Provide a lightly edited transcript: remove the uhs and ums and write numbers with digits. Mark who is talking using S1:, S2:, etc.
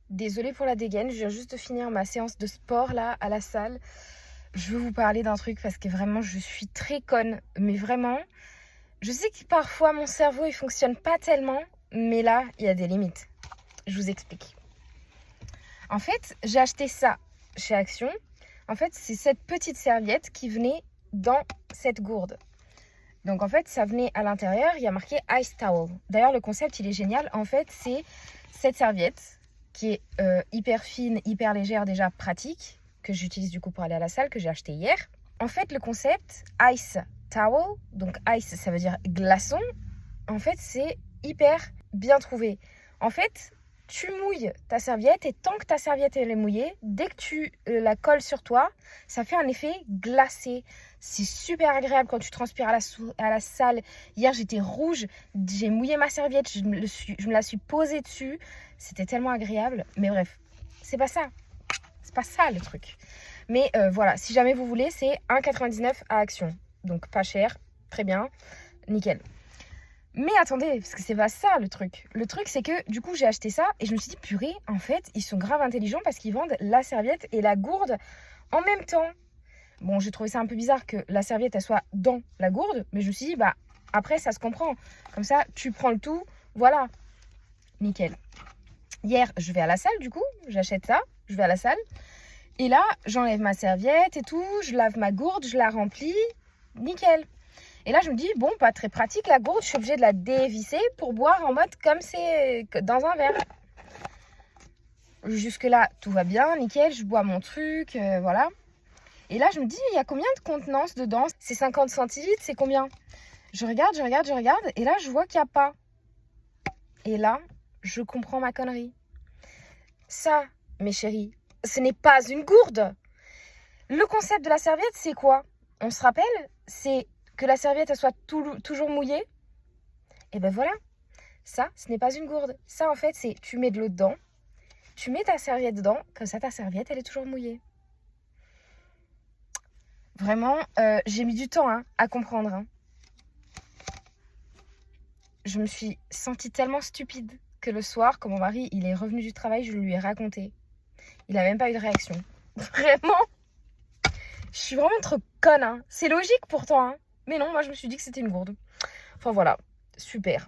S1: Désolée pour la dégaine, je viens juste de finir ma séance de sport là à la salle. Je veux vous parler d'un truc parce que vraiment je suis très conne, mais vraiment, je sais que parfois mon cerveau il fonctionne pas tellement, mais là il y a des limites. Je vous explique. En fait, j'ai acheté ça chez Action. En fait, c'est cette petite serviette qui venait dans cette gourde. Donc en fait, ça venait à l'intérieur, il y a marqué Ice Towel. D'ailleurs, le concept, il est génial. En fait, c'est cette serviette qui est hyper fine, hyper légère, déjà pratique, que j'utilise du coup pour aller à la salle, que j'ai acheté hier. En fait, le concept Ice Towel, donc ice, ça veut dire glaçon. En fait, c'est hyper bien trouvé. En fait, tu mouilles ta serviette et tant que ta serviette elle est mouillée, dès que tu la colles sur toi, ça fait un effet glacé. C'est super agréable quand tu transpires à la salle. Hier, j'étais rouge, j'ai mouillé ma serviette, je me la suis posée dessus. C'était tellement agréable. Mais bref, c'est pas ça. C'est pas ça le truc. Mais voilà, si jamais vous voulez, c'est 1,99 à Action. Donc pas cher, très bien, nickel. Mais attendez, parce que c'est pas ça le truc. Le truc, c'est que du coup, j'ai acheté ça et je me suis dit, purée, en fait, ils sont grave intelligents parce qu'ils vendent la serviette et la gourde en même temps. Bon, j'ai trouvé ça un peu bizarre que la serviette, elle soit dans la gourde, mais je me suis dit, bah, après, ça se comprend. Comme ça, tu prends le tout, voilà, nickel. Hier, je vais à la salle, du coup, j'achète ça, je vais à la salle. Et là, j'enlève ma serviette et tout, je lave ma gourde, je la remplis, nickel. Et là, je me dis, bon, pas très pratique la gourde, je suis obligée de la dévisser pour boire en mode comme c'est dans un verre. Jusque-là, tout va bien, nickel, je bois mon truc, voilà. Et là, je me dis, il y a combien de contenance dedans? C'est 50 centilitres, c'est combien? Je regarde, et là, je vois qu'il n'y a pas. Et là, je comprends ma connerie. Ça, mes chéris, ce n'est pas une gourde. Le concept de la serviette, c'est quoi? On se rappelle, c'est que la serviette elle soit toujours mouillée. Et ben voilà, ça, ce n'est pas une gourde. Ça, en fait, c'est tu mets de l'eau dedans, tu mets ta serviette dedans, comme ça, ta serviette, elle est toujours mouillée. Vraiment, j'ai mis du temps à comprendre. Je me suis sentie tellement stupide que le soir, quand mon mari il est revenu du travail, je lui ai raconté. Il n'a même pas eu de réaction. Vraiment, je suis vraiment trop conne. C'est logique pourtant. Mais non, moi, je me suis dit que c'était une gourde. Enfin voilà, super.